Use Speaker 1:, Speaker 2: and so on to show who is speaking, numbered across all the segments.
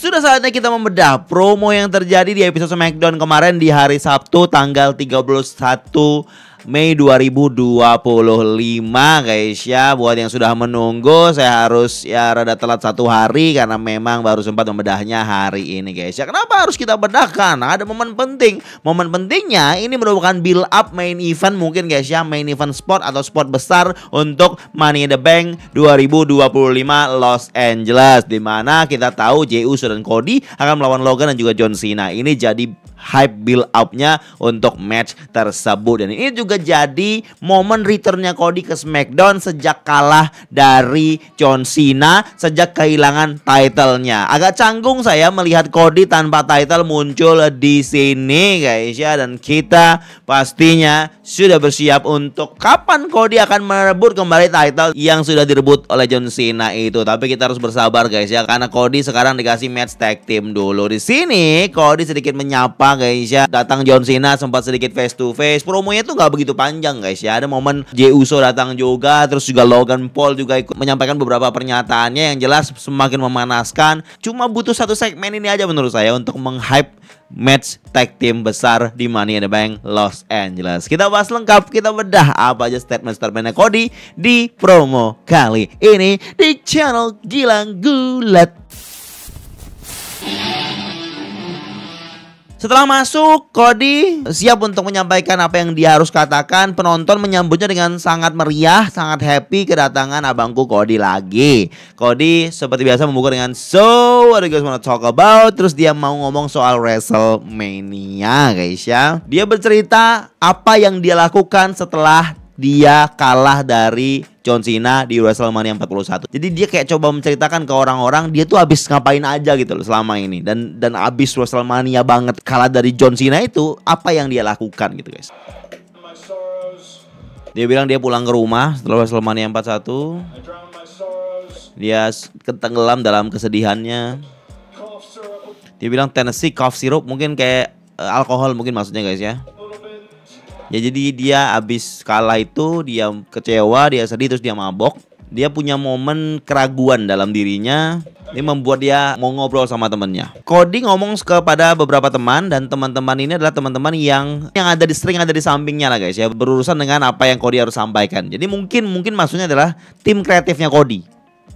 Speaker 1: Sudah saatnya kita membedah promo yang terjadi di episode SmackDown kemarin di hari Sabtu tanggal 31 Mei 2025 guys ya. Buat yang sudah menunggu, saya harus ya rada telat 1 hari karena memang baru sempat membedahnya hari ini guys ya. Kenapa harus kita bedahkan? Ada momen penting. Momen pentingnya ini merupakan build up main event mungkin guys ya. Main event spot atau spot besar untuk Money in the Bank 2025 Los Angeles, dimana kita tahu Jey Uso dan Cody akan melawan Logan dan juga John Cena. Ini jadi hype build up-nya untuk match tersebut. Dan ini juga jadi momen returnnya Cody ke SmackDown sejak kalah dari John Cena, sejak kehilangan title-nya. Agak canggung saya melihat Cody tanpa title muncul di sini guys ya. Dan kita pastinya sudah bersiap untuk kapan Cody akan merebut kembali title yang sudah direbut oleh John Cena itu. Tapi kita harus bersabar guys ya, karena Cody sekarang dikasih match tag team dulu. Di sini Cody sedikit menyapa guys ya. Datang John Cena sempat sedikit face to face. Promonya tuh nggak begitu panjang guys ya. Ada momen Jey Uso datang juga, terus juga Logan Paul juga ikut menyampaikan beberapa pernyataannya yang jelas semakin memanaskan. Cuma butuh satu segmen ini aja menurut saya untuk meng-hype match tag team besar di Money in the Bank Los Angeles. Kita bahas lengkap, kita bedah apa aja statement-statementnya Cody di promo kali ini di channel Gilang Gulat. Setelah masuk, Cody siap untuk menyampaikan apa yang dia harus katakan. Penonton menyambutnya dengan sangat meriah, sangat happy kedatangan abangku Cody lagi. Cody seperti biasa membuka dengan "So, what do you guys wanna talk about?" Terus dia mau ngomong soal WrestleMania guys ya. Dia bercerita apa yang dia lakukan setelah dia kalah dari John Cena di WrestleMania 41. Jadi dia kayak coba menceritakan ke orang-orang dia tuh habis ngapain aja gitu loh selama ini. Dan habis WrestleMania banget kalah dari John Cena itu, apa yang dia lakukan gitu guys. Dia bilang dia pulang ke rumah setelah WrestleMania 41. Dia tenggelam dalam kesedihannya. Dia bilang Tennessee cough syrup, mungkin kayak alkohol mungkin maksudnya guys ya. Ya jadi dia abis kalah itu dia kecewa, dia sedih, terus dia mabok. Dia punya momen keraguan dalam dirinya. Ini membuat dia mau ngobrol sama temennya. Cody ngomong kepada beberapa teman, dan teman-teman ini adalah teman-teman yang ada di sering ada di sampingnya lah guys ya, berurusan dengan apa yang Cody harus sampaikan. Jadi mungkin maksudnya adalah tim kreatifnya Cody.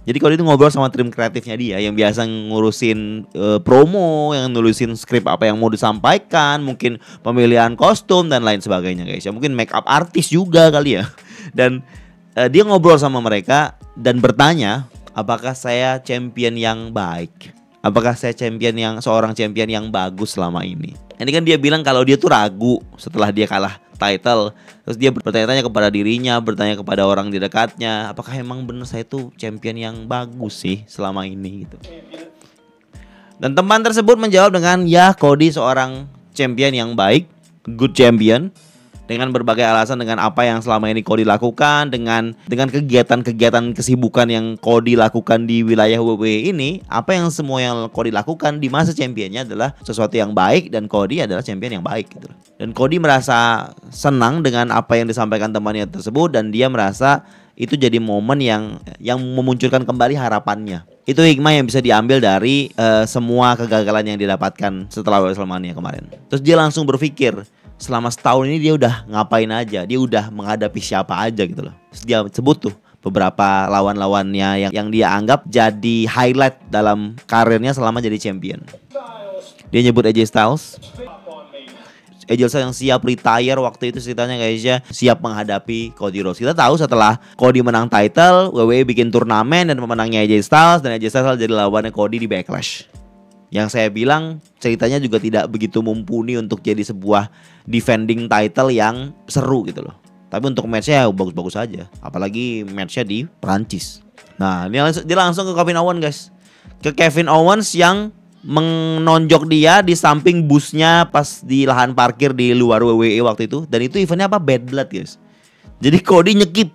Speaker 1: Jadi Cody itu ngobrol sama tim kreatifnya dia yang biasa ngurusin promo, yang nulisin skrip apa yang mau disampaikan, mungkin pemilihan kostum dan lain sebagainya guys ya. Mungkin make up artis juga kali ya. Dan dia ngobrol sama mereka dan bertanya, apakah saya champion yang baik? Apakah saya seorang champion yang bagus selama ini? Ini kan dia bilang kalau dia tuh ragu setelah dia kalah title. Terus dia bertanya-tanya kepada dirinya, bertanya kepada orang di dekatnya, apakah emang benar saya tuh champion yang bagus sih selama ini gitu. Dan teman tersebut menjawab dengan, ya Cody seorang champion yang baik, good champion, dengan berbagai alasan, dengan apa yang selama ini Cody lakukan, dengan kegiatan-kegiatan kesibukan yang Cody lakukan di wilayah WWE ini, apa yang semua yang Cody lakukan di masa championnya adalah sesuatu yang baik, dan Cody adalah champion yang baik gitu. Dan Cody merasa senang dengan apa yang disampaikan temannya tersebut, dan dia merasa itu jadi momen yang memunculkan kembali harapannya. Itu hikmah yang bisa diambil dari semua kegagalan yang didapatkan setelah WrestleMania kemarin. Terus dia langsung berpikir, selama setahun ini dia udah ngapain aja, dia udah menghadapi siapa aja gitu loh. Terus dia sebut tuh beberapa lawan-lawannya yang dia anggap jadi highlight dalam karirnya selama jadi champion. Dia nyebut AJ Styles yang siap retire waktu itu ceritanya guys ya, siap menghadapi Cody Rhodes. Kita tahu setelah Cody menang title, WWE bikin turnamen dan pemenangnya AJ Styles, dan AJ Styles jadi lawannya Cody di Backlash. Yang saya bilang ceritanya juga tidak begitu mumpuni untuk jadi sebuah defending title yang seru gitu loh. Tapi untuk matchnya bagus-bagus aja, apalagi matchnya di Prancis. Nah dia langsung ke Kevin Owens guys. Ke Kevin Owens yang menonjok dia di samping busnya pas di lahan parkir di luar WWE waktu itu. Dan itu eventnya apa? Bad Blood guys. Jadi Cody nyekip.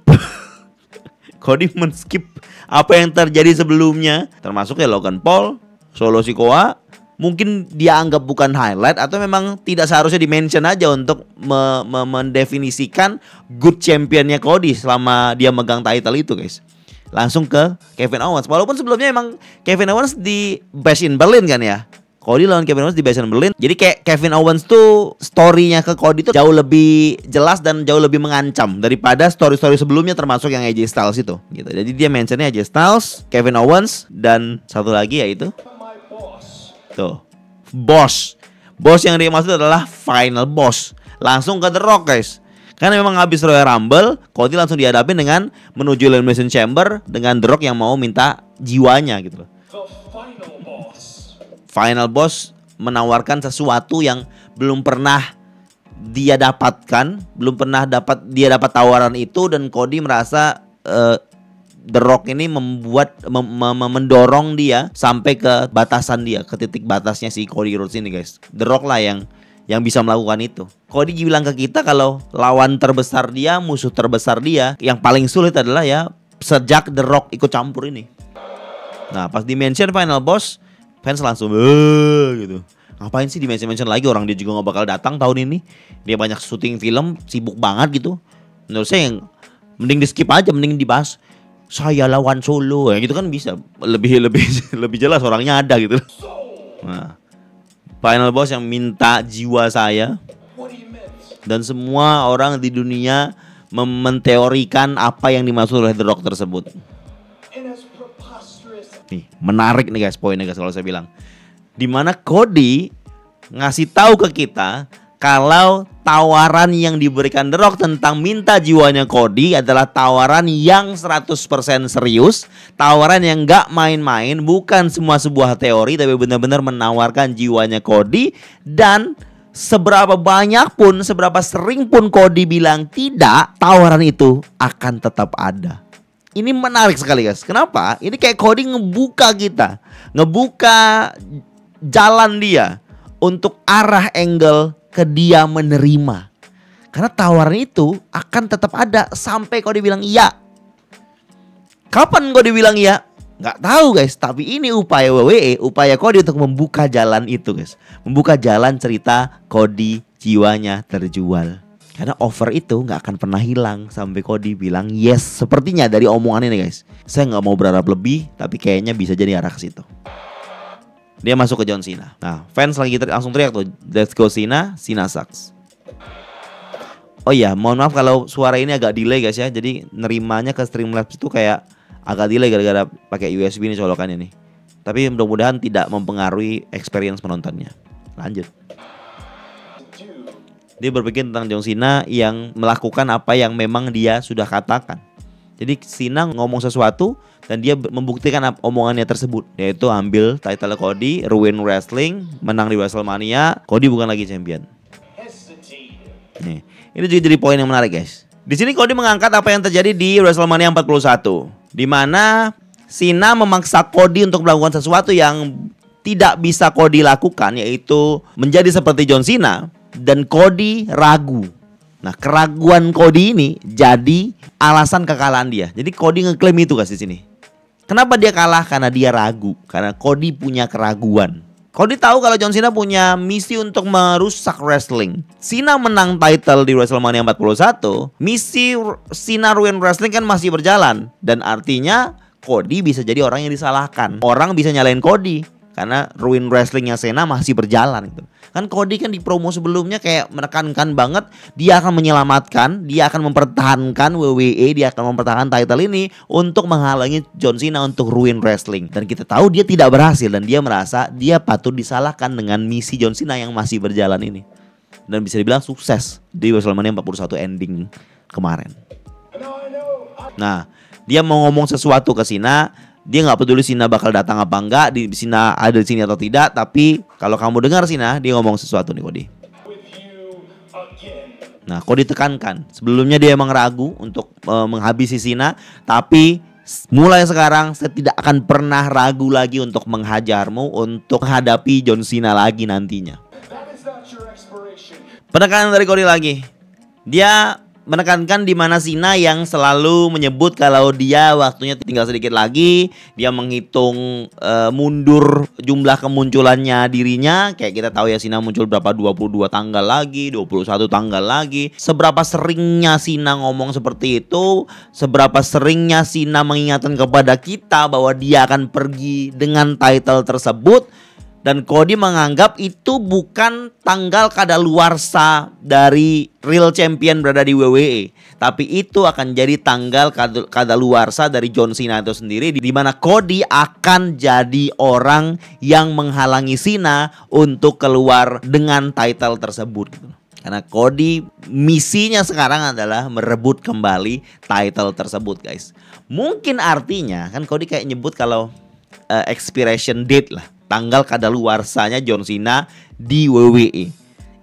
Speaker 1: Cody men-skip apa yang terjadi sebelumnya, termasuk ya Logan Paul, Solo Sikoa. Mungkin dia anggap bukan highlight, atau memang tidak seharusnya di-mention aja untuk mendefinisikan good championnya Cody selama dia megang title itu guys. langsung ke Kevin Owens. Walaupun sebelumnya emang Kevin Owens di Bash in Berlin kan ya. Cody lawan Kevin Owens di Bash in Berlin. Jadi kayak Kevin Owens tuh story-nya ke Cody tuh jauh lebih jelas dan jauh lebih mengancam daripada story-story sebelumnya, termasuk yang AJ Styles itu gitu. Jadi dia mentionnya AJ Styles, Kevin Owens, dan satu lagi yaitu tuh Boss. Boss yang dia maksud adalah Final Boss. Langsung ke The Rock guys. Karena memang habis Royal Rumble, Cody langsung dihadapin dengan menuju Elimination Chamber dengan The Rock yang mau minta jiwanya gitu loh. Final Boss menawarkan sesuatu yang belum pernah dia dapatkan, belum pernah dia dapat tawaran itu, dan Cody merasa The Rock ini mendorong dia sampai ke batasan dia, ke titik batasnya si Cody Rhodes ini guys. The Rock lah yang bisa melakukan itu. Cody bilang ke kita kalau lawan terbesar dia, musuh terbesar dia, yang paling sulit adalah ya sejak The Rock ikut campur ini. Nah pas di mention Final Boss, fans langsung gitu. Ngapain sih di-mention lagi, orang dia juga gak bakal datang tahun ini. Dia banyak syuting film, sibuk banget gitu. Menurut saya yang mending di skip aja, mending dibahas saya lawan Solo ya gitu kan bisa lebih jelas orangnya ada gitu. Nah, Final Boss yang minta jiwa saya, dan semua orang di dunia menteorikan apa yang dimaksud oleh The Rock tersebut. Nih, menarik nih guys poinnya guys kalau saya bilang. Dimana Cody ngasih tahu ke kita kalau tawaran yang diberikan The Rock tentang minta jiwanya Cody adalah tawaran yang 100% serius, tawaran yang gak main-main, bukan semua sebuah teori, tapi benar-benar menawarkan jiwanya Cody. Dan seberapa banyak pun, seberapa sering pun Cody bilang tidak, tawaran itu akan tetap ada. Ini menarik sekali guys. Kenapa? Ini kayak Cody ngebuka kita, ngebuka jalan dia untuk arah angle ke dia menerima. Karena tawaran itu akan tetap ada sampai Cody bilang iya. Kapan Cody bilang iya? Gak tahu guys. Tapi ini upaya WWE, upaya Cody untuk membuka jalan itu guys. Membuka jalan cerita Cody jiwanya terjual. Karena offer itu gak akan pernah hilang sampai Cody bilang yes. Sepertinya dari omongan ini guys, saya gak mau berharap lebih, tapi kayaknya bisa jadi arah ke situ. Dia masuk ke John Cena. Nah fans lagi langsung teriak tuh, let's go Cena, Cena sucks. Oh iya, mohon maaf kalau suara ini agak delay guys ya. Jadi nerimanya ke Streamlabs itu kayak agak delay gara-gara pakai USB ini colokannya nih. Tapi mudah-mudahan tidak mempengaruhi experience penontonnya. Lanjut. Dia berpikir tentang John Cena yang melakukan apa yang memang dia sudah katakan. Jadi Cena ngomong sesuatu dan dia membuktikan omongannya tersebut, yaitu ambil title Cody, ruin wrestling, menang di WrestleMania. Cody bukan lagi champion. Nih, ini juga jadi poin yang menarik guys. Di sini Cody mengangkat apa yang terjadi di WrestleMania 41, di mana Cena memaksa Cody untuk melakukan sesuatu yang tidak bisa Cody lakukan, yaitu menjadi seperti John Cena. Dan Cody ragu. Nah, keraguan Cody ini jadi alasan kekalahan dia. Jadi Cody ngeklaim itu guys di sini. Kenapa dia kalah? Karena dia ragu. Karena Cody punya keraguan. Cody tahu kalau John Cena punya misi untuk merusak wrestling. Cena menang title di WrestleMania 41. Misi Cena ruin wrestling kan masih berjalan. Dan artinya Cody bisa jadi orang yang disalahkan. Orang bisa nyalain Cody karena ruin wrestlingnya Cena masih berjalan gitu. Kan Cody kan di promo sebelumnya kayak menekankan banget dia akan menyelamatkan, dia akan mempertahankan WWE, dia akan mempertahankan title ini untuk menghalangi John Cena untuk ruin wrestling. Dan kita tahu dia tidak berhasil dan dia merasa dia patut disalahkan dengan misi John Cena yang masih berjalan ini. Dan bisa dibilang sukses di WrestleMania 41 ending kemarin. Nah, dia mau ngomong sesuatu ke Cena. Dia nggak peduli Cena bakal datang apa enggak, di Cena ada di sini atau tidak. Tapi kalau kamu dengar Cena, dia ngomong sesuatu nih Cody. Nah, Cody tekankan. Sebelumnya dia emang ragu untuk menghabisi Cena, tapi mulai sekarang saya tidak akan pernah ragu lagi untuk menghajarmu, untuk menghadapi John Cena lagi nantinya. Penekanan dari Cody lagi. Dia menekankan di mana Cena yang selalu menyebut kalau dia waktunya tinggal sedikit lagi. Dia menghitung mundur jumlah kemunculannya dirinya. Kayak kita tahu ya, Cena muncul berapa, 22 tanggal lagi, 21 tanggal lagi. Seberapa seringnya Cena ngomong seperti itu, seberapa seringnya Cena mengingatkan kepada kita bahwa dia akan pergi dengan title tersebut. Dan Cody menganggap itu bukan tanggal kadaluarsa dari real champion berada di WWE, tapi itu akan jadi tanggal kadaluarsa dari John Cena itu sendiri, di mana Cody akan jadi orang yang menghalangi Cena untuk keluar dengan title tersebut. Karena Cody misinya sekarang adalah merebut kembali title tersebut, guys. Mungkin artinya kan Cody kayak nyebut kalau expiration date lah, tanggal kadaluarsanya John Cena di WWE.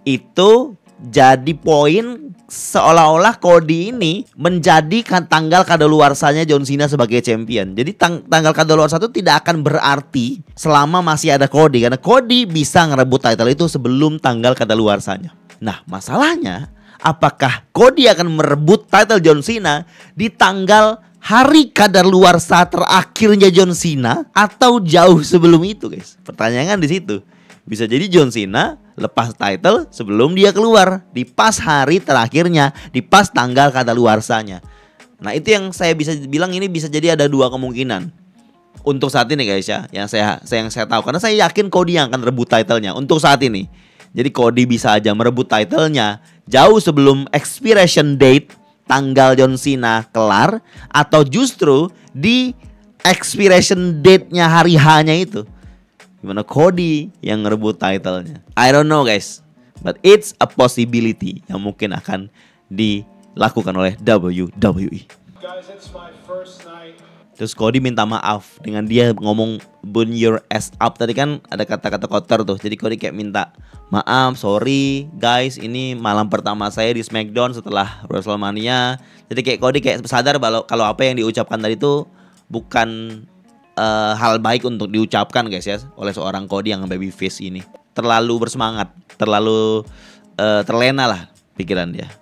Speaker 1: Itu jadi poin seolah-olah Cody ini menjadikan tanggal kadaluarsanya John Cena sebagai champion. Jadi tanggal kadaluarsa itu tidak akan berarti selama masih ada Cody, karena Cody bisa ngerebut title itu sebelum tanggal kadaluarsanya. Nah, masalahnya apakah Cody akan merebut title John Cena di tanggal hari kadaluarsa terakhirnya John Cena atau jauh sebelum itu, guys? Pertanyaan di situ. Bisa jadi John Cena lepas title sebelum dia keluar, di pas hari terakhirnya, di pas tanggal kadaluarsanya. Nah, itu yang saya bisa bilang ini bisa jadi ada dua kemungkinan untuk saat ini, guys ya. Yang saya tahu, karena saya yakin Cody yang akan rebut titlenya untuk saat ini. Jadi Cody bisa aja merebut titlenya jauh sebelum expiration date tanggal John Cena kelar, atau justru di expiration date-nya hari H-nya itu, gimana Cody yang ngerebut titlenya. I don't know, guys, but it's a possibility yang mungkin akan dilakukan oleh WWE.
Speaker 2: Guys, it's my first night.
Speaker 1: Terus Cody minta maaf dengan dia ngomong burn your ass up. Tadi kan ada kata-kata kotor tuh. Jadi Cody kayak minta maaf, sorry guys, ini malam pertama saya di SmackDown setelah WrestleMania. Jadi kayak Cody kayak sadar kalau apa yang diucapkan tadi itu bukan hal baik untuk diucapkan, guys ya, oleh seorang Cody yang babyface ini. Terlalu bersemangat, terlalu terlena lah pikiran dia.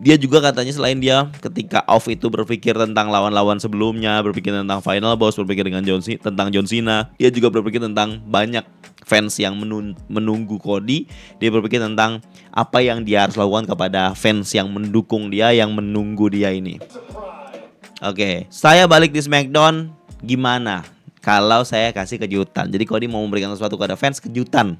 Speaker 1: Dia juga katanya selain dia ketika off itu berpikir tentang lawan-lawan sebelumnya, berpikir tentang Final Boss, berpikir tentang John Cena, dia juga berpikir tentang banyak fans yang menunggu Cody. Dia berpikir tentang apa yang dia harus lakukan kepada fans yang mendukung dia, yang menunggu dia ini. Oke, saya balik di SmackDown. Gimana kalau saya kasih kejutan? Jadi Cody mau memberikan sesuatu kepada fans, kejutan.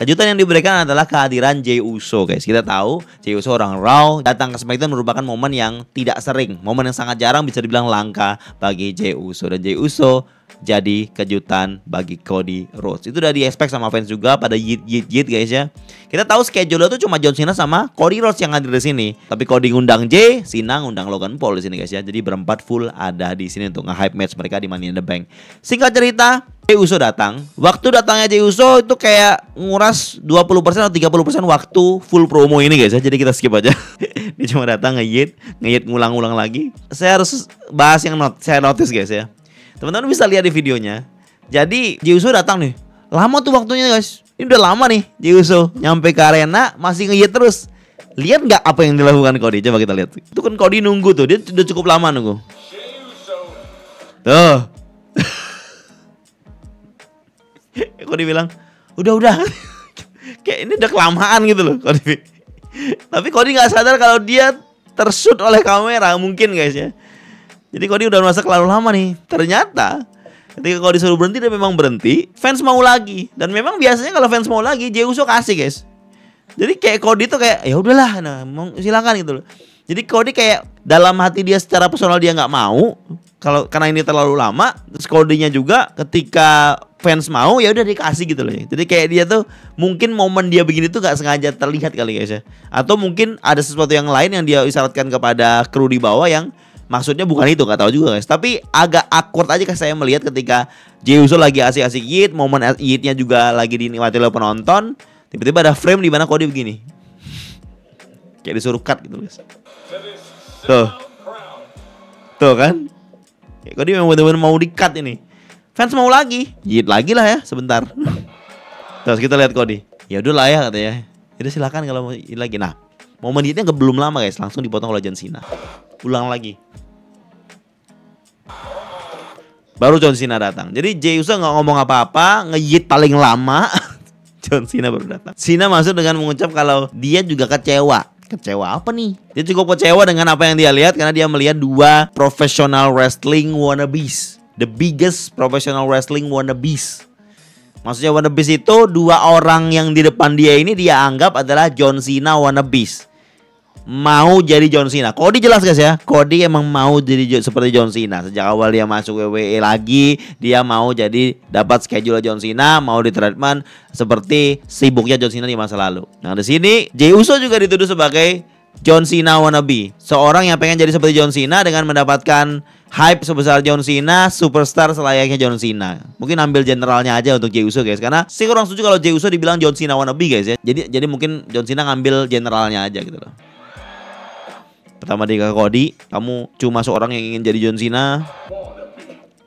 Speaker 1: Kejutan yang diberikan adalah kehadiran Jey Uso, guys. Kita tahu Jey Uso orang Raw, datang ke SmackDown merupakan momen yang tidak sering, momen yang sangat jarang, bisa dibilang langka bagi Jey Uso. Dan Jey Uso jadi kejutan bagi Cody Rhodes. Itu udah di-expect sama fans juga pada yit guys ya. Kita tahu schedule itu cuma John Cena sama Cody Rhodes yang hadir di sini. Tapi Cody ngundang Jey, Cena ngundang Logan Paul di sini, guys ya. Jadi berempat full ada di sini untuk nge-hype match mereka di Money in the Bank. Singkat cerita, Jey Uso datang. Waktu datangnya Jey Uso itu kayak nguras 20% atau 30% waktu full promo ini, guys ya. Jadi kita skip aja. Dia cuma datang ngeyit ngulang-ulang lagi. Saya harus bahas yang saya notice, guys ya. Teman-teman bisa lihat di videonya. Jadi Jey Uso datang nih, lama tuh waktunya, guys. Ini udah lama nih Jey Uso nyampe ke arena masih ngeyit terus. Lihat nggak apa yang dilakukan Cody? Coba kita lihat. Itu kan Cody nunggu tuh, dia udah cukup lama nunggu. Tuh. Cody bilang, udah. Kayak ini udah kelamaan gitu loh Cody. Tapi Cody nggak sadar kalau dia tershoot oleh kamera mungkin, guys ya. Jadi Cody udah merasa terlalu lama nih. Ternyata ketika Cody disuruh berhenti, dia memang berhenti. Fans mau lagi. Dan memang biasanya kalau fans mau lagi, Jey Uso kasih, guys. Jadi kayak Cody tuh kayak ya udahlah, nah silakan gitu loh. Jadi Cody kayak dalam hati dia secara personal dia nggak mau kalau karena ini terlalu lama. Terus Cody-nya juga ketika fans mau ya udah dikasih gitu loh. Jadi kayak dia tuh mungkin momen dia begini tuh nggak sengaja terlihat kali, guys ya. Atau mungkin ada sesuatu yang lain yang dia isyaratkan kepada kru di bawah yang maksudnya bukan itu, nggak tahu juga, guys. Tapi agak awkward aja saya melihat ketika Jey Uso lagi asik-asik yit, momen yitnya juga lagi dinikmati oleh penonton. Tiba-tiba ada frame di mana Cody begini, kayak disuruh cut gitu, guys. Tuh kan, kayak Cody memang benar-benar mau di-cut ini. Fans mau lagi, yit lagi lah ya sebentar. Terus kita lihat Cody, ya udah lah ya katanya. Jadi silakan kalau mau yit lagi. Nah, Momen hitnya belum lama guys, langsung dipotong oleh John Cena. Ulang lagi. Baru John Cena datang. Jadi Jey Uso nggak ngomong apa-apa, nge-hit paling lama. John Cena baru datang. Cena masuk dengan mengucap kalau dia juga kecewa. Kecewa apa nih? Dia cukup kecewa dengan apa yang dia lihat karena dia melihat dua professional wrestling wannabes. The biggest professional wrestling wannabes. Maksudnya wannabes itu dua orang yang di depan dia ini dia anggap adalah John Cena wannabes. Mau jadi John Cena. Cody jelas guys ya. Cody emang mau jadi seperti John Cena. Sejak awal dia masuk WWE lagi, dia mau jadi dapat schedule John Cena, mau di treatment seperti sibuknya John Cena di masa lalu. Nah, di sini Jey Uso juga dituduh sebagai John Cena wannabe. Seorang yang pengen jadi seperti John Cena dengan mendapatkan hype sebesar John Cena, superstar selayaknya John Cena. Mungkin ambil generalnya aja untuk Jey Uso guys, karena saya kurang setuju kalau Jey Uso dibilang John Cena wannabe guys ya. Jadi mungkin John Cena ngambil generalnya aja gitu loh. Pertama dia ke Cody, kamu cuma seorang yang ingin jadi John Cena.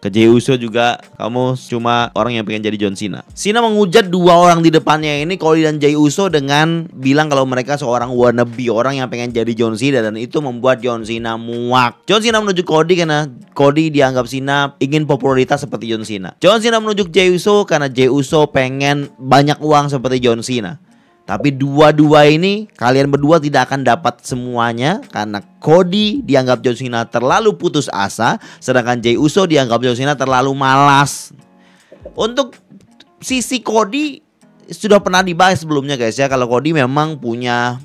Speaker 1: Ke Jey Uso juga, kamu cuma orang yang pengen jadi John Cena. Cena menghujat dua orang di depannya ini, Cody dan Jey Uso, dengan bilang kalau mereka seorang wannabe, orang yang pengen jadi John Cena, dan itu membuat John Cena muak. John Cena menuju Cody karena Cody dianggap Cena ingin popularitas seperti John Cena. John Cena menunjuk Jey Uso karena Jey Uso pengen banyak uang seperti John Cena. Tapi dua-dua ini kalian berdua tidak akan dapat semuanya karena Cody dianggap John Cena terlalu putus asa, sedangkan Jey Uso dianggap John Cena terlalu malas. Untuk sisi Cody sudah pernah dibahas sebelumnya guys ya, kalau Cody memang punya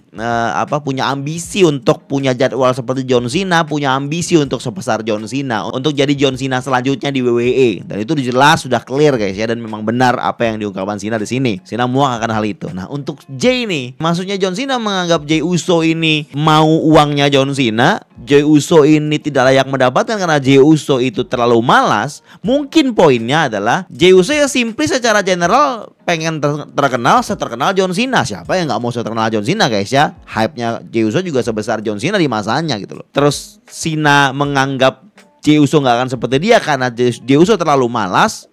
Speaker 1: punya ambisi untuk punya jadwal seperti John Cena, punya ambisi untuk sebesar John Cena, untuk jadi John Cena selanjutnya di WWE, dan itu jelas sudah clear guys ya, dan memang benar apa yang diungkapkan Cena di sini. Cena muak akan hal itu. Nah, untuk Jey nih, maksudnya John Cena menganggap Jey Uso ini mau uangnya John Cena, Jey Uso ini tidak layak mendapatkan karena Jey Uso itu terlalu malas. Mungkin poinnya adalah Jey Uso ya simply secara general pengen terkenal seterkenal John Cena. Siapa yang nggak mau seterkenal John Cena guys ya? Hype-nya Jey Uso juga sebesar John Cena di masanya gitu loh. Terus Cena menganggap Jey Uso nggak akan seperti dia karena Jey Uso terlalu malas.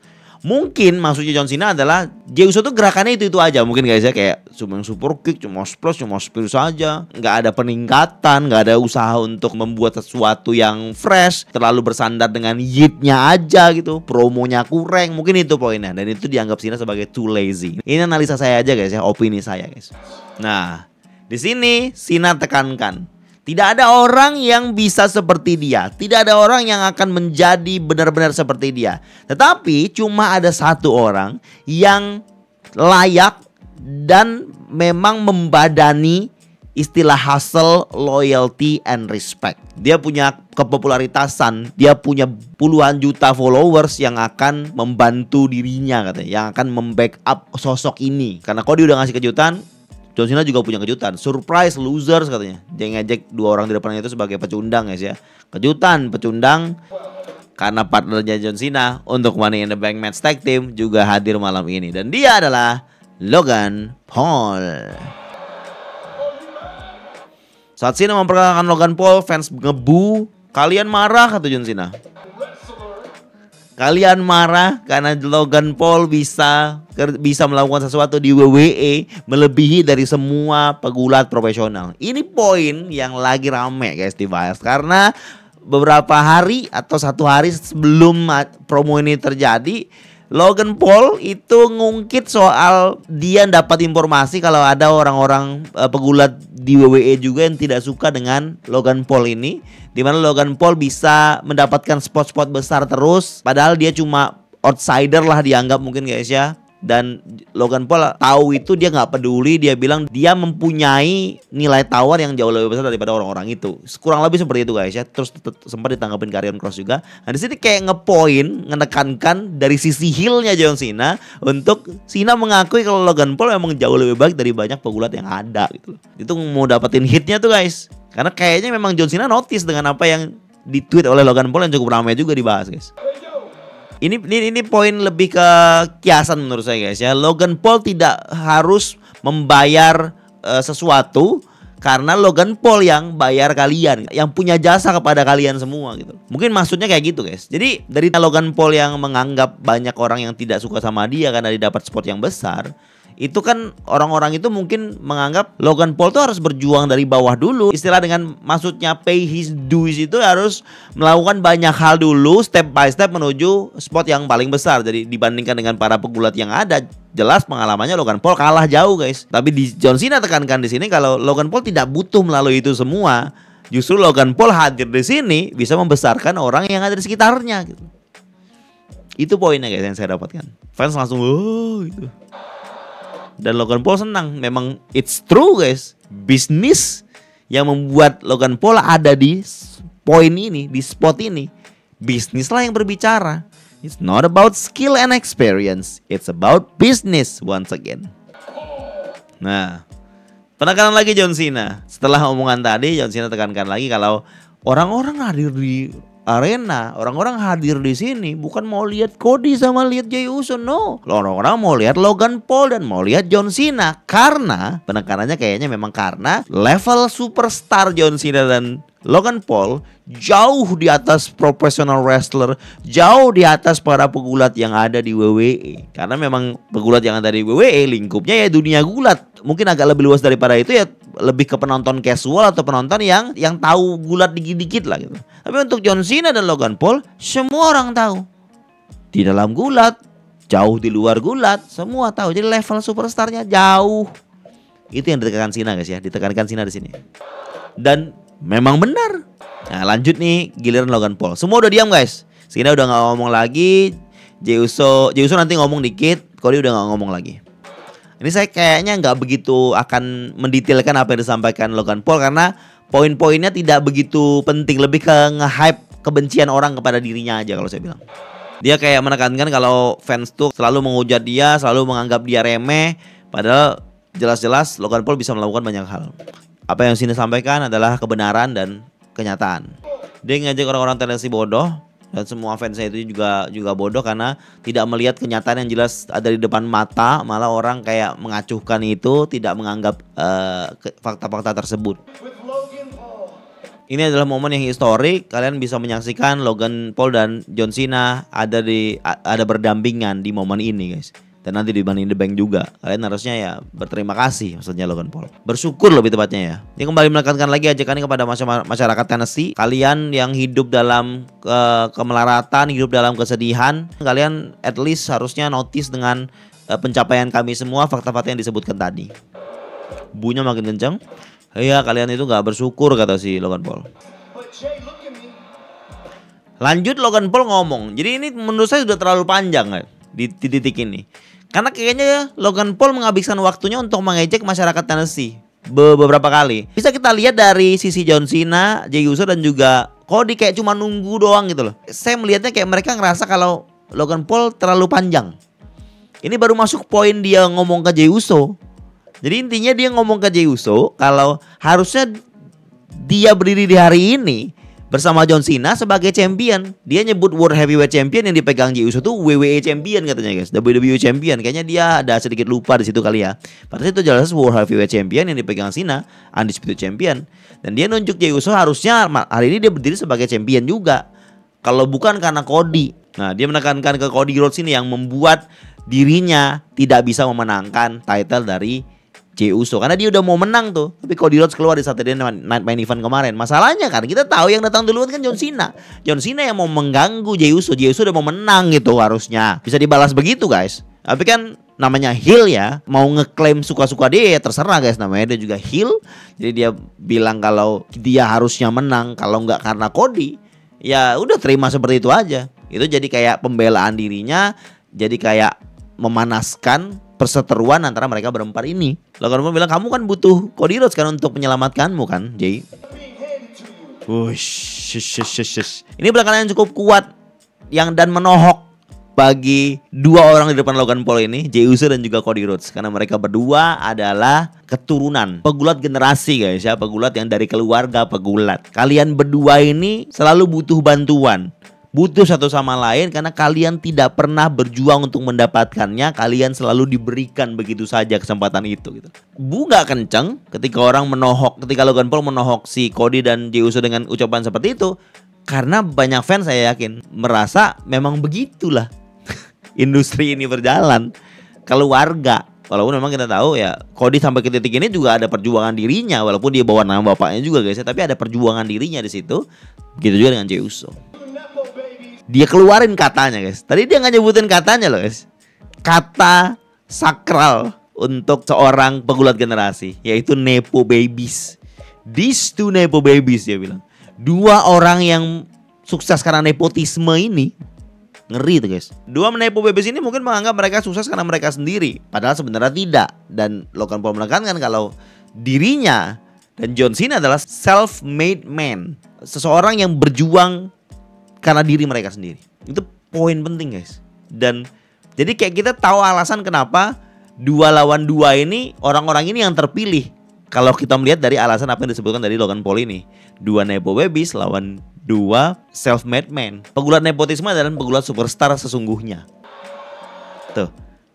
Speaker 1: Mungkin maksudnya John Cena adalah Jey Uso tuh gerakannya itu aja mungkin guys ya, kayak cuma super kick, cuma splash, cuma spear saja, nggak ada peningkatan, nggak ada usaha untuk membuat sesuatu yang fresh, terlalu bersandar dengan hit-nya aja gitu, promonya kurang, mungkin itu poinnya, dan itu dianggap Cena sebagai too lazy. Ini analisa saya aja guys ya, opini saya guys. Nah, di sini Cena tekankan, tidak ada orang yang bisa seperti dia. Tidak ada orang yang akan menjadi benar-benar seperti dia. Tetapi cuma ada satu orang yang layak dan memang membadani istilah hustle, loyalty, and respect. Dia punya kepopularitasan, dia punya puluhan juta followers yang akan membantu dirinya katanya, yang akan membackup sosok ini. Karena Cody udah ngasih kejutan, John Cena juga punya kejutan, surprise losers katanya. Dia ngejek dua orang di depannya itu sebagai pecundang guys ya. Kejutan, pecundang. Karena partnernya John Cena untuk Money in the Bank Match Tag Team juga hadir malam ini. Dan dia adalah Logan Paul. Saat Cena memperkenalkan Logan Paul, fans ngebu. Kalian marah kata John Cena. Kalian marah karena Logan Paul bisa melakukan sesuatu di WWE melebihi dari semua pegulat profesional. Ini poin yang lagi rame guys dibahas, karena beberapa hari atau satu hari sebelum promo ini terjadi, Logan Paul itu ngungkit soal dia dapat informasi kalau ada orang-orang pegulat di WWE juga yang tidak suka dengan Logan Paul ini, di mana Logan Paul bisa mendapatkan spot-spot besar terus, padahal dia cuma outsider lah dianggap mungkin guys ya. Dan Logan Paul tahu itu, dia nggak peduli, dia bilang dia mempunyai nilai tawar yang jauh lebih besar daripada orang-orang itu. Kurang lebih seperti itu guys ya. Terus sempat ditanggapin Karrion Kross juga. Nah di sini kayak ngepoin, menekankan dari sisi heel-nya John Cena, untuk Cena mengakui kalau Logan Paul memang jauh lebih baik dari banyak pegulat yang ada gitu. Itu mau dapetin hitnya tuh guys. Karena kayaknya memang John Cena notice dengan apa yang ditweet oleh Logan Paul yang cukup ramai juga dibahas guys. Ini poin lebih ke kiasan menurut saya guys ya. Logan Paul tidak harus membayar sesuatu, karena Logan Paul yang bayar kalian, yang punya jasa kepada kalian semua gitu. Mungkin maksudnya kayak gitu guys. Jadi dari Logan Paul yang menganggap banyak orang yang tidak suka sama dia karena dia dapat spot yang besar, Itu kan orang-orang itu mungkin menganggap Logan Paul tuh harus berjuang dari bawah dulu. Istilah dengan maksudnya pay his dues itu harus melakukan banyak hal dulu, step by step menuju spot yang paling besar. Jadi dibandingkan dengan para pegulat yang ada, jelas pengalamannya Logan Paul kalah jauh guys. Tapi di John Cena tekankan di sini kalau Logan Paul tidak butuh melalui itu semua. Justru Logan Paul hadir di sini bisa membesarkan orang yang ada di sekitarnya gitu. Itu poinnya guys yang saya dapatkan. Fans langsung gitu. Dan Logan Paul senang. Memang it's true guys. Bisnis yang membuat Logan Paul ada di poin ini, di spot ini. Bisnis lah yang berbicara. It's not about skill and experience. It's about business once again. Nah, penekanan lagi John Cena. Setelah omongan tadi, John Cena tekankan lagi kalau orang-orang hadir di arena, orang-orang hadir di sini bukan mau lihat Cody sama lihat Jey Uso, no. Orang-orang mau lihat Logan Paul dan mau lihat John Cena. Karena penekanannya kayaknya memang karena level superstar John Cena dan Logan Paul jauh di atas professional wrestler, jauh di atas para pegulat yang ada di WWE. Karena memang pegulat yang ada di WWE lingkupnya ya dunia gulat. Mungkin agak lebih luas daripada itu ya, lebih ke penonton casual atau penonton yang tahu gulat dikit-dikit lah gitu. Tapi untuk John Cena dan Logan Paul semua orang tahu. Di dalam gulat, jauh di luar gulat, semua tahu. Jadi level superstarnya jauh. Itu yang ditekankan Cena guys ya, ditekankan Cena di sini. Dan memang benar. Nah lanjut nih giliran Logan Paul. Semua udah diam guys. Cena udah gak ngomong lagi. Jey Uso nanti ngomong dikit. Cody udah gak ngomong lagi. Ini saya kayaknya gak begitu akan mendetailkan apa yang disampaikan Logan Paul. Karena poin-poinnya tidak begitu penting. Lebih ke nge-hype kebencian orang kepada dirinya aja kalau saya bilang. Dia kayak menekankan kalau fans tuh selalu menghujat dia, selalu menganggap dia remeh. Padahal jelas-jelas Logan Paul bisa melakukan banyak hal. Apa yang Cena sampaikan adalah kebenaran dan kenyataan. Dia ngajak orang-orang Tennessee bodoh. Dan semua fansnya itu juga bodoh karena tidak melihat kenyataan yang jelas ada di depan mata. Malah orang kayak mengacuhkan itu, tidak menganggap fakta-fakta tersebut. Ini adalah momen yang historik. Kalian bisa menyaksikan Logan Paul dan John Cena ada berdampingan di momen ini guys. Dan nanti di Money in the Bank juga. Kalian harusnya ya berterima kasih maksudnya Logan Paul. Bersyukur lebih tepatnya ya. Ini kembali menekankan lagi ajakan kepada masyarakat Tennessee. Kalian yang hidup dalam kemelaratan, hidup dalam kesedihan. Kalian at least harusnya notice dengan pencapaian kami semua, fakta-fakta yang disebutkan tadi. Bunya makin kencang. Iya kalian itu gak bersyukur kata si Logan Paul. Lanjut Logan Paul ngomong. Jadi ini menurut saya sudah terlalu panjang kan, di titik ini. Karena kayaknya Logan Paul menghabiskan waktunya untuk mengejek masyarakat Tennessee beberapa kali. Bisa kita lihat dari sisi John Cena, Jey Uso dan juga Cody kayak cuma nunggu doang gitu loh. Saya melihatnya kayak mereka ngerasa kalau Logan Paul terlalu panjang. Ini baru masuk poin dia ngomong ke Jey Uso. Jadi intinya dia ngomong ke Jey Uso kalau harusnya dia berdiri di hari ini bersama John Cena sebagai champion. Dia nyebut World Heavyweight Champion yang dipegang Jey Uso tuh WWE Champion katanya guys, WWE Champion. Kayaknya dia ada sedikit lupa di situ kali ya. Padahal itu jelas World Heavyweight Champion yang dipegang Cena, Undisputed Champion. Dan dia nunjuk Jey Uso harusnya hari ini dia berdiri sebagai champion juga. Kalau bukan karena Cody. Nah dia menekankan ke Cody Rhodes ini yang membuat dirinya tidak bisa memenangkan title dari Jey Uso karena dia udah mau menang tuh, tapi Cody Rhodes keluar di Saturday Night Main Event kemarin. Masalahnya kan kita tahu yang datang duluan kan John Cena. John Cena yang mau mengganggu Jey Uso. Jey Uso udah mau menang gitu harusnya. Bisa dibalas begitu guys. Tapi kan namanya heel ya, mau ngeklaim suka-suka dia ya terserah guys, namanya dia juga heel. Jadi dia bilang kalau dia harusnya menang, kalau nggak karena Cody, ya udah terima seperti itu aja. Itu jadi kayak pembelaan dirinya, jadi kayak memanaskan perseteruan antara mereka berempat ini. Logan Paul bilang kamu kan butuh Cody Rhodes kan untuk menyelamatkanmu kan, Jay. Ini belakangan yang cukup kuat dan menohok bagi dua orang di depan Logan Paul ini, Jey Uso dan juga Cody Rhodes, karena mereka berdua adalah keturunan pegulat generasi guys ya, pegulat yang dari keluarga pegulat. Kalian berdua ini selalu butuh bantuan, butuh satu sama lain karena kalian tidak pernah berjuang untuk mendapatkannya. Kalian selalu diberikan begitu saja kesempatan itu gitu. Gak kenceng ketika orang menohok, ketika Logan Paul menohok si Cody dan Jey Uso dengan ucapan seperti itu. Karena banyak fans saya yakin merasa memang begitulah industri ini berjalan. Keluarga Walaupun memang kita tahu ya Cody sampai ke titik ini juga ada perjuangan dirinya, walaupun dia bawa nama bapaknya juga guys ya, tapi ada perjuangan dirinya di situ. Begitu juga dengan Jey Uso. Dia keluarin katanya guys. Tadi dia nggak nyebutin katanya loh guys. Kata sakral untuk seorang pegulat generasi, yaitu Nepo Babies. These two Nepo Babies, dia bilang. Dua orang yang sukses karena nepotisme ini. Ngeri tuh guys. Dua Nepo Babies ini mungkin menganggap mereka sukses karena mereka sendiri, padahal sebenarnya tidak. Dan Logan Paul menekankan kalau dirinya dan John Cena adalah self-made man, seseorang yang berjuang karena diri mereka sendiri. Itu poin penting guys. Dan jadi kayak kita tahu alasan kenapa 2 lawan 2 ini orang-orang ini yang terpilih. Kalau kita melihat dari alasan apa yang disebutkan dari Logan Paul ini, 2 Nepo Babies lawan 2 self-made man. Pegulat nepotisme adalah pegulat superstar sesungguhnya. Tuh,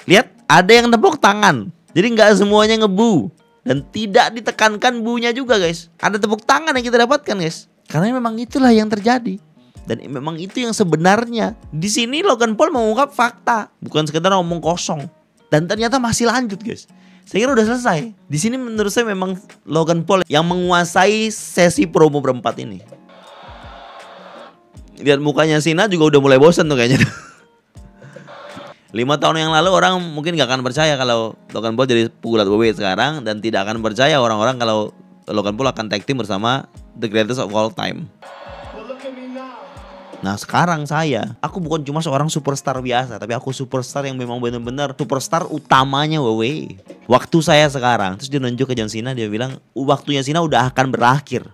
Speaker 1: lihat ada yang tepuk tangan. Jadi nggak semuanya ngebu dan tidak ditekankan bunya juga guys. Ada tepuk tangan yang kita dapatkan guys. Karena memang itulah yang terjadi. Dan memang itu yang sebenarnya. Di sini Logan Paul mengungkap fakta, bukan sekedar ngomong kosong. Dan ternyata masih lanjut guys. Saya kira udah selesai. Di sini menurut saya memang Logan Paul yang menguasai sesi promo berempat ini. Lihat mukanya Cena juga udah mulai bosan tuh kayaknya. 5 tahun yang lalu orang mungkin gak akan percaya kalau Logan Paul jadi pegulat WWE sekarang. Dan tidak akan percaya orang-orang kalau Logan Paul akan tag team bersama The Greatest of All Time. Nah sekarang aku bukan cuma seorang superstar biasa, tapi aku superstar yang memang benar-benar superstar utamanya WWE. Waktu saya sekarang. Terus dia nunjuk ke John Cena, dia bilang waktunya Cena udah akan berakhir.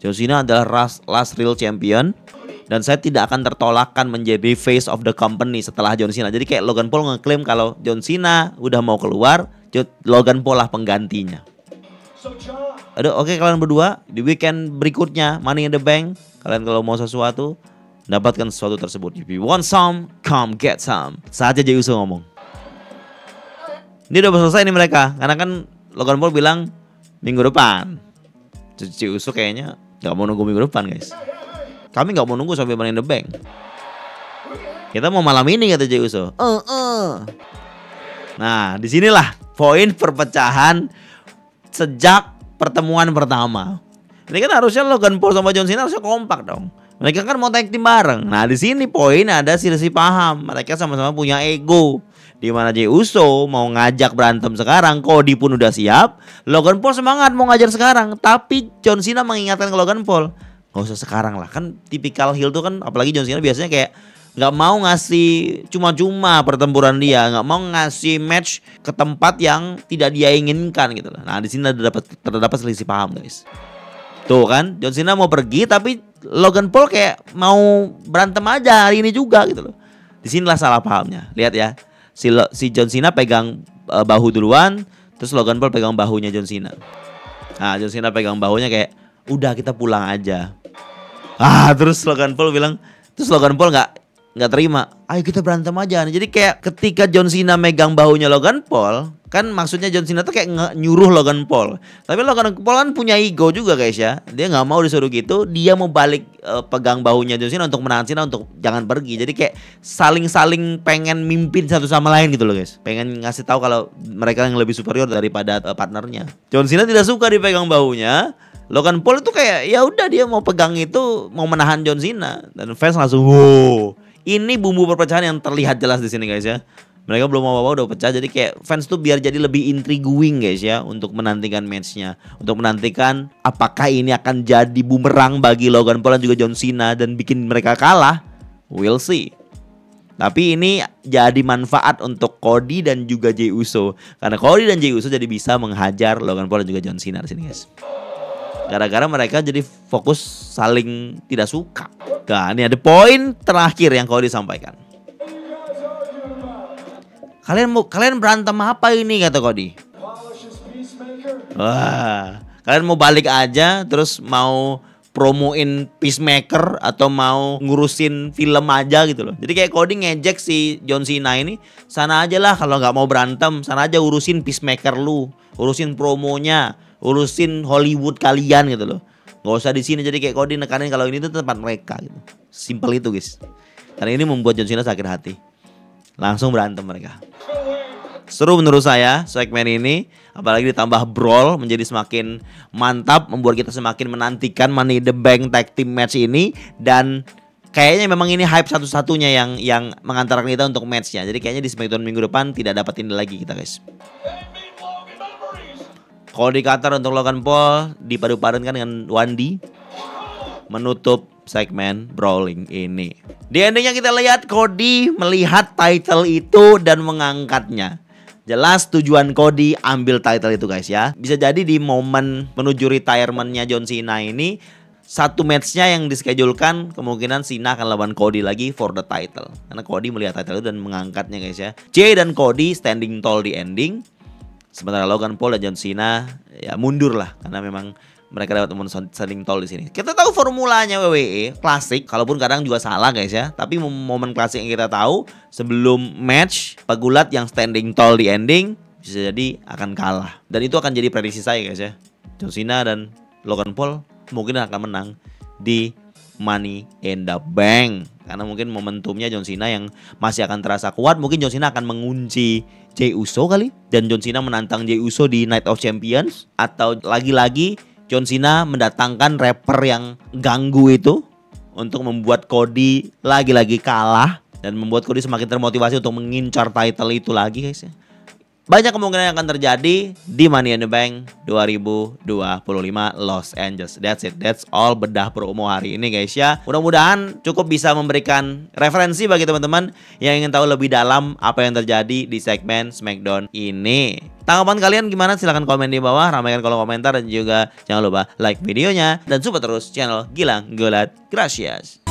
Speaker 1: John Cena adalah last real champion, dan saya tidak akan tertolakkan menjadi face of the company setelah John Cena. Jadi kayak Logan Paul ngeklaim kalau John Cena udah mau keluar, Logan Paul lah penggantinya. Aduh, oke, kalian berdua di weekend berikutnya Money in the Bank, kalian kalau mau sesuatu, dapatkan sesuatu tersebut. If you want some, come get some. Saatnya Jey Uso ngomong. Ini udah selesai nih mereka, karena kan Logan Paul bilang minggu depan. Jey Uso kayaknya gak mau nunggu minggu depan guys. Kami gak mau nunggu sampai Money in the Bank. Kita mau malam ini kata Jey Uso. Nah disinilah poin perpecahan sejak pertemuan pertama. Ini kan harusnya Logan Paul sama John Cena harusnya kompak dong. Mereka kan mau tag team bareng. Nah di sini poin ada selisih paham. Mereka sama-sama punya ego. Di mana Jey Uso mau ngajak berantem sekarang, Cody pun udah siap. Logan Paul semangat mau ngajar sekarang, tapi John Cena mengingatkan ke Logan Paul, gak usah sekarang lah. Kan tipikal heel tuh kan, apalagi John Cena biasanya kayak gak mau ngasih cuma-cuma pertempuran dia, gak mau ngasih match ke tempat yang tidak dia inginkan gitu loh. Nah di sini terdapat selisih paham guys. Tuh kan, John Cena mau pergi tapi Logan Paul kayak mau berantem aja hari ini juga gitu loh. Disinilah salah pahamnya. Lihat ya, si John Cena pegang bahu duluan, terus Logan Paul pegang bahunya John Cena. Nah John Cena pegang bahunya kayak udah kita pulang aja. Terus Logan Paul nggak terima, ayo kita berantem aja. Jadi kayak ketika John Cena megang bahunya Logan Paul, kan maksudnya John Cena tuh kayak nyuruh Logan Paul. Tapi Logan Paul kan punya ego juga guys ya. Dia nggak mau disuruh gitu, dia mau balik pegang bahunya John Cena untuk menahan Cena untuk jangan pergi. Jadi kayak saling pengen mimpin satu sama lain gitu loh guys. Pengen ngasih tahu kalau mereka yang lebih superior daripada partnernya. John Cena tidak suka dipegang bahunya. Logan Paul itu kayak ya udah dia mau pegang itu, mau menahan John Cena, dan fans langsung wow. Ini bumbu perpecahan yang terlihat jelas di sini guys ya. Mereka belum apa-apa udah pecah, jadi kayak fans tuh biar jadi lebih intriguing guys ya untuk menantikan matchnya, untuk menantikan apakah ini akan jadi bumerang bagi Logan Paul dan juga John Cena dan bikin mereka kalah. We'll see. Tapi ini jadi manfaat untuk Cody dan juga Jey Uso, karena Cody dan Jey Uso jadi bisa menghajar Logan Paul dan juga John Cena di sini guys. Gara-gara mereka jadi fokus saling tidak suka. Nah ini ada poin terakhir yang Cody sampaikan. Kalian berantem apa ini kata Cody. Wah, kalian mau balik aja terus mau promoin Peacemaker atau mau ngurusin film aja gitu loh. Jadi kayak Cody ngejek si John Cena ini, sana aja lah kalau nggak mau berantem, sana aja urusin Peacemaker lu, urusin promonya, urusin Hollywood kalian gitu loh. Gak usah di sini. Jadi kayak Cody nekanin kalau ini tuh tempat mereka gitu. Simpel itu guys. Karena ini membuat John Cena sakit hati. Langsung berantem mereka. Seru menurut saya segmen ini, apalagi ditambah brawl menjadi semakin mantap, membuat kita semakin menantikan Money in the Bank Tag Team Match ini. Dan kayaknya memang ini hype satu-satunya yang mengantarkan kita untuk matchnya. Jadi kayaknya di SmackDown minggu depan tidak dapat ini lagi kita guys. Cody Cutter untuk Logan Paul dipadu-padankan dengan Wandy menutup segmen brawling ini. Di endingnya kita lihat Cody melihat title itu dan mengangkatnya. Jelas tujuan Cody ambil title itu guys ya. Bisa jadi di momen menuju retirementnya John Cena ini, satu matchnya yang dischedulkan kemungkinan Cena akan lawan Cody lagi for the title. Karena Cody melihat title itu dan mengangkatnya guys ya. Jay dan Cody standing tall di ending. Sementara Logan Paul dan John Cena ya mundur lah karena memang mereka dapat momen standing tall di sini. Kita tahu formulanya WWE klasik, kalaupun kadang juga salah guys ya. Tapi momen klasik yang kita tahu sebelum match pegulat yang standing tall di ending bisa jadi akan kalah. Dan itu akan jadi prediksi saya guys ya. John Cena dan Logan Paul mungkin akan menang di Money in the Bank. Karena mungkin momentumnya John Cena yang masih akan terasa kuat. Mungkin John Cena akan mengunci Jey Uso kali. Dan John Cena menantang Jey Uso di Night of Champions. Atau lagi-lagi John Cena mendatangkan rapper yang ganggu itu untuk membuat Cody lagi-lagi kalah. Dan membuat Cody semakin termotivasi untuk mengincar title itu lagi guys ya. Banyak kemungkinan yang akan terjadi di Money in the Bank 2025 Los Angeles. That's it. That's all bedah promo hari ini guys ya. Mudah-mudahan cukup bisa memberikan referensi bagi teman-teman yang ingin tahu lebih dalam apa yang terjadi di segmen SmackDown ini. Tanggapan kalian gimana? Silahkan komen di bawah, ramaikan kolom komentar, dan juga jangan lupa like videonya dan support terus channel Gilang Gulat. Gracias.